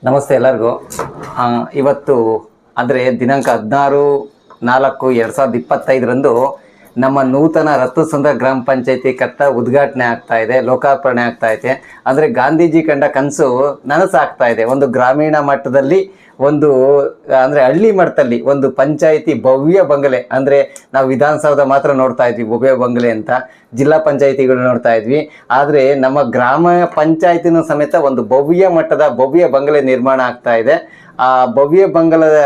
ನಮಸ್ತೆ ಎಲ್ಲರಿಗೂ. ಇವತ್ತು ಅಂದರೆ ದಿನಾಂಕ 16/4/2025 ನಮ್ಮ ನೂತನ ರತ್ನಸಂದ್ರ ಗ್ರಾಮ ಪಂಚಾಯತಿ ಕಟ್ಟ ಉದ್ಘಾಟನೆ ಆಗ್ತಾ ಇದೆ, ಲೋಕಾರ್ಪಣೆ ಆಗ್ತಾ ಇದೆ. ಅಂದರೆ ಗಾಂಧೀಜಿ ಕಂಡ ಕನಸು ನನಸಾಗ್ತಾ ಇದೆ. ಒಂದು ಗ್ರಾಮೀಣ ಮಟ್ಟದಲ್ಲಿ ಒಂದು ಅಂದರೆ ಹಳ್ಳಿ ಮಟ್ಟದಲ್ಲಿ ಒಂದು ಪಂಚಾಯಿತಿ ಭವ್ಯ ಬಂಗಲೆ, ಅಂದರೆ ನಾವು ವಿಧಾನಸೌಧ ಮಾತ್ರ ನೋಡ್ತಾ ಇದ್ವಿ ಭವ್ಯ ಬಂಗಲೆ ಅಂತ, ಜಿಲ್ಲಾ ಪಂಚಾಯಿತಿಗಳು ನೋಡ್ತಾ ಇದ್ವಿ. ಆದರೆ ನಮ್ಮ ಗ್ರಾಮ ಪಂಚಾಯತಿನೂ ಸಮೇತ ಒಂದು ಭವ್ಯ ಮಟ್ಟದ ಭವ್ಯ ಬಂಗಲೆ ನಿರ್ಮಾಣ ಆಗ್ತಾ ಇದೆ. ಆ ಭವ್ಯ ಬಂಗಲದ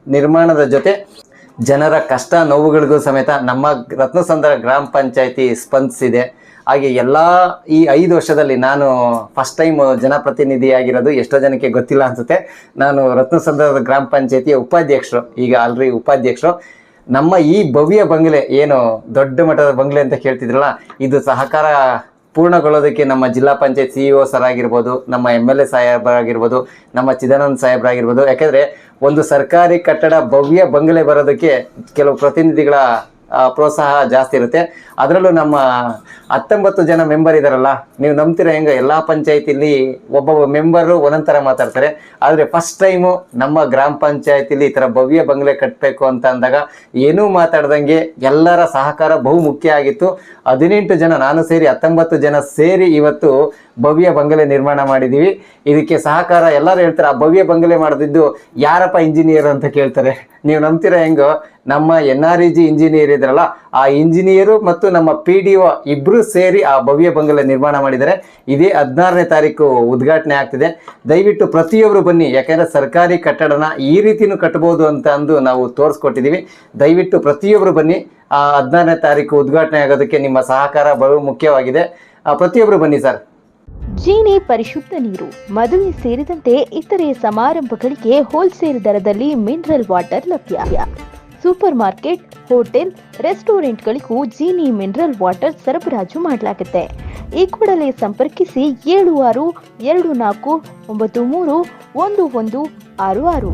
ನಿರ್ಮಾಣದ ಜೊತೆ ಜನರ ಕಷ್ಟ ನೋವುಗಳಿಗೂ ಸಮೇತ ನಮ್ಮ ರತ್ನಸಂದ್ರ ಗ್ರಾಮ ಪಂಚಾಯತಿ ಸ್ಪಂದಿಸಿದೆ. ಹಾಗೆ ಎಲ್ಲ ಈ 5 ವರ್ಷದಲ್ಲಿ ನಾನು ಫಸ್ಟ್ ಟೈಮ್ ಜನಪ್ರತಿನಿಧಿಯಾಗಿರೋದು. ಎಷ್ಟೋ ಜನಕ್ಕೆ ಗೊತ್ತಿಲ್ಲ ಅನಿಸುತ್ತೆ, ನಾನು ರತ್ನಸಂದ್ರದ ಗ್ರಾಮ ಪಂಚಾಯತಿಯ ಉಪಾಧ್ಯಕ್ಷರು, ಈಗ ಆಲ್ರೆಡಿ ಉಪಾಧ್ಯಕ್ಷರು. ನಮ್ಮ ಈ ಭವ್ಯ ಬಂಗಲೆ ಏನು ದೊಡ್ಡ ಮಟ್ಟದ ಬಂಗಲೆ ಅಂತ ಕೇಳ್ತಿದ್ರಲ್ಲ, ಇದು ಸಹಕಾರ ಪೂರ್ಣಗೊಳ್ಳೋದಕ್ಕೆ ನಮ್ಮ ಜಿಲ್ಲಾ ಪಂಚಾಯತ್ CEO ಸರ್ ಆಗಿರ್ಬೋದು, ನಮ್ಮ MLA ಸಾಹೇಬರಾಗಿರ್ಬೋದು, ನಮ್ಮ ಚಿದಾನಂದ ಸಾಹೇಬರಾಗಿರ್ಬೋದು. ಯಾಕೆಂದರೆ ಒಂದು ಸರ್ಕಾರಿ ಕಟ್ಟಡ ಭವ್ಯ ಬಂಗಲೆ ಬರೋದಕ್ಕೆ ಕೆಲವು ಪ್ರತಿನಿಧಿಗಳ ಪ್ರೋತ್ಸಾಹ ಜಾಸ್ತಿ ಇರುತ್ತೆ. ಅದರಲ್ಲೂ ನಮ್ಮ 19 ಜನ ಮೆಂಬರ್ ಇದ್ದಾರಲ್ಲ, ನೀವು ನಂಬ್ತೀರ ಹೆಂಗೆ, ಎಲ್ಲ ಪಂಚಾಯತಿಲಿ ಒಬ್ಬೊಬ್ಬ ಮೆಂಬರು ಒಂದೊಂಥರ ಮಾತಾಡ್ತಾರೆ. ಆದರೆ ಫಸ್ಟ್ ಟೈಮು ನಮ್ಮ ಗ್ರಾಮ ಪಂಚಾಯತಿಲಿ ಈ ಥರ ಭವ್ಯ ಬಂಗಲೆ ಕಟ್ಟಬೇಕು ಅಂತ ಅಂದಾಗ ಏನೂ ಮಾತಾಡ್ದಂಗೆ ಎಲ್ಲರ ಸಹಕಾರ ಬಹು ಮುಖ್ಯ ಆಗಿತ್ತು. 18 ಜನ, ನಾನು ಸೇರಿ 19 ಜನ ಸೇರಿ ಇವತ್ತು ಭವ್ಯ ಬಂಗಲೆ ನಿರ್ಮಾಣ ಮಾಡಿದ್ದೀವಿ. ಇದಕ್ಕೆ ಸಹಕಾರ ಎಲ್ಲರೂ ಹೇಳ್ತಾರೆ, ಆ ಭವ್ಯ ಬಂಗಲೆ ಮಾಡಿದ್ದು ಯಾರಪ್ಪ ಇಂಜಿನಿಯರ್ ಅಂತ ಕೇಳ್ತಾರೆ. ನೀವು ನಂಬ್ತೀರ ಹೆಂಗೋ, ನಮ್ಮ NREG ಇಂಜಿನಿಯರ್ ಇದ್ರಲ್ಲ, ಆ ಇಂಜಿನಿಯರು ಮತ್ತು ನಮ್ಮ PDO ಇಬ್ಬರು ಸೇರಿ ಆ ಭವ್ಯ ಬಂಗಲೆ ನಿರ್ಮಾಣ ಮಾಡಿದ್ದಾರೆ. ಇದೇ 16ನೇ ತಾರೀಕು ಉದ್ಘಾಟನೆ ಆಗ್ತಿದೆ. ದಯವಿಟ್ಟು ಪ್ರತಿಯೊಬ್ಬರು ಬನ್ನಿ, ಯಾಕೆಂದರೆ ಸರ್ಕಾರಿ ಕಟ್ಟಡನ ಈ ರೀತಿನೂ ಕಟ್ಬೋದು ಅಂತ ಅಂದು ನಾವು ತೋರಿಸ್ಕೊಟ್ಟಿದ್ದೀವಿ. ದಯವಿಟ್ಟು ಪ್ರತಿಯೊಬ್ಬರು ಬನ್ನಿ. 16ನೇ ತಾರೀಕು ಉದ್ಘಾಟನೆ ಆಗೋದಕ್ಕೆ ನಿಮ್ಮ ಸಹಕಾರ ಬಹು ಮುಖ್ಯವಾಗಿದೆ. ಪ್ರತಿಯೊಬ್ಬರು ಬನ್ನಿ ಸರ್. ಜೀನಿ ಪರಿಶುದ್ಧ ನೀರು, ಮದುವೆ ಸೇರಿದಂತೆ ಇತರೆ ಸಮಾರಂಭಗಳಿಗೆ ಹೋಲ್ಸೇಲ್ ದರದಲ್ಲಿ ಮಿನರಲ್ ವಾಟರ್ ಲಭ್ಯ. ಸೂಪರ್ ಮಾರ್ಕೆಟ್, ಹೋಟೆಲ್, ರೆಸ್ಟೋರೆಂಟ್ಗಳಿಗೂ ಜೀನಿ ಮಿನರಲ್ ವಾಟರ್ ಸರಬರಾಜು ಮಾಡಲಾಗುತ್ತೆ. ಈ ಕೂಡಲೇ ಸಂಪರ್ಕಿಸಿ 7624931166.